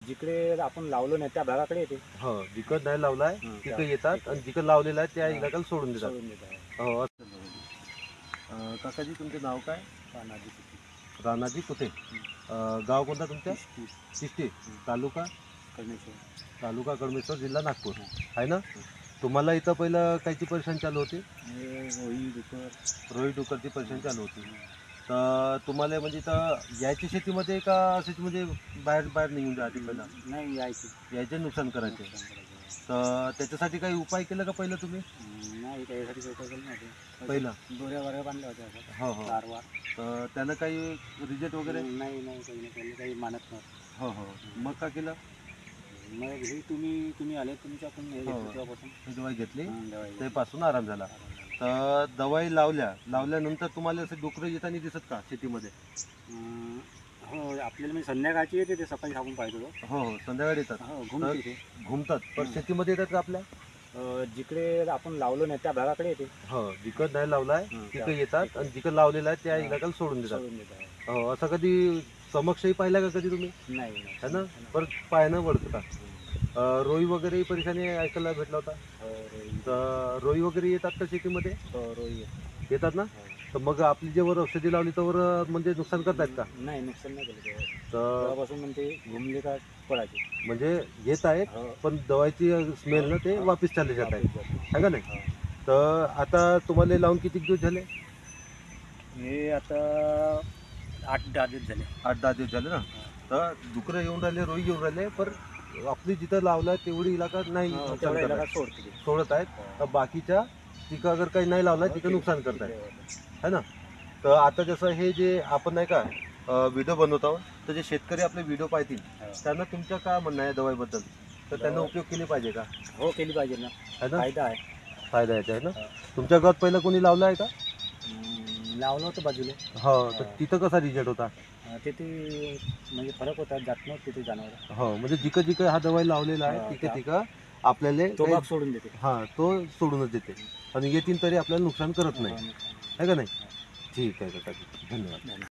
जिकडे आपण लावलो नाही त्या भागाकडे येते. हो, जिकडं नाही लावलाय तिकडे येतात आणि जिकडं लावलेला आहे त्या इलाक्याला सोडून देतात. हो असं. काकाजी तुमचे नाव काय? राणाजी कुठे? गाव कोणता तुमच्या? चिष्टी. तालुका तालुका कळमेश्वर, जिल्हा नागपूर आहे ना. तुम्हाला इथं पहिलं कायची परेशानी चालू होती? रोही डुकरची परेशानी चालू होती. तर तुम्हाला म्हणजे इथं यायची शेतीमध्ये का असेच म्हणजे बाहेर बाहेर निघून जायचे पहिला? नाही यायचे नुकसान करायचे. तर त्याच्यासाठी काही उपाय केला का पहिलं तुम्ही? नाही त्याच्यासाठी काही केलं नव्हतं. पहिला दोऱ्या वगैरे बांधल्या होत्या. हो हो. तारवार. तर त्यानं काही रिजल्ट वगैरे? नाही काही मानत नव्हतं. हो हो. मग काय केलं? मग हे तुम्ही आले तुमच्याकडून हे घेतलं तेव्हापासून ही दवाई घेतली दवाई तेपासून आराम झाला. तर दवाई लावल्यानंतर तुम्हाला असे डुकरं येताना दिसत का शेतीमध्ये? हो आपल्याला मी संध्याकाळची येते ते सकाळी आपण पाहिजे होतो. हो हो, संध्याकाळी येतात. हो घुमते ते. घुमतात पण शेतीमध्ये येतात का आपल्या? जिकडे आपण लावलो नाही त्या भागाकडे येते. हो, जिकडं नाही लावलाय तिकडे येतात आणि जिकडं लावलेला आहे त्या इलाक्याला सोडून देतात. हो, असं कधी समक्षही पाहिला का कधी तुम्ही? नाही है ना. परत पायानं वळतं का? रोई वगैरे ही परेशानी ऐकायला भेटला होता. तर रोई वगैरे येतात का शेतीमध्ये? रोई येतात ना. तर मग आपली जेव्हा औषधी लावली तर म्हणजे नुकसान करतायत का? नाही नुकसान नाही केलं तर तेव्हापासून म्हणजे घुमले का पडायचे. म्हणजे येत आहेत पण दवाईची स्मेल ना ते वापिस चालले जात आहेत है का नाही. तर आता तुम्हाला लावून किती दिवस झाले? हे आता 8-10 दिवस झाले. 8-10 दिवस झाले ना. तर डुकरं येऊन राहिले, रोई येऊन राहिले, पण आपली जिथं लावला तेवढी इलाका नाही नुकसान करत आहेत. सोडत आहेत. तर बाकीच्या तिथं अगर काही नाही लावला तिथं नुकसान करत आहेत है ना. तर आता जसं हे जे आपण नाही का व्हिडिओ बनवत आहोत तर जे शेतकरी आपले व्हिडिओ पाहतील त्यांना तुमचं काय म्हणणं आहे दवाईबद्दल? तर त्यांना उपयोग केली पाहिजे का? हो केली पाहिजे ना. है ना. फायदा आहे. फायदा याचा आहे ना. तुमच्या गावात पहिलं कोणी लावलं आहे का? लावलं होतं बाजूला. हो. तर तिथं कसा रिझल्ट होता? तिथे म्हणजे फरक होता जात नव्हतं तिथे जनावर. हो, म्हणजे जिकडं जिकडं हा दवाई लावलेला आहे तिकडं आपल्याला तो भाग सोडून देते. हां, तो सोडूनच देते आणि येतील तरी आपल्याला नुकसान करत नाही है का नाही. ठीक आहे काका, धन्यवाद.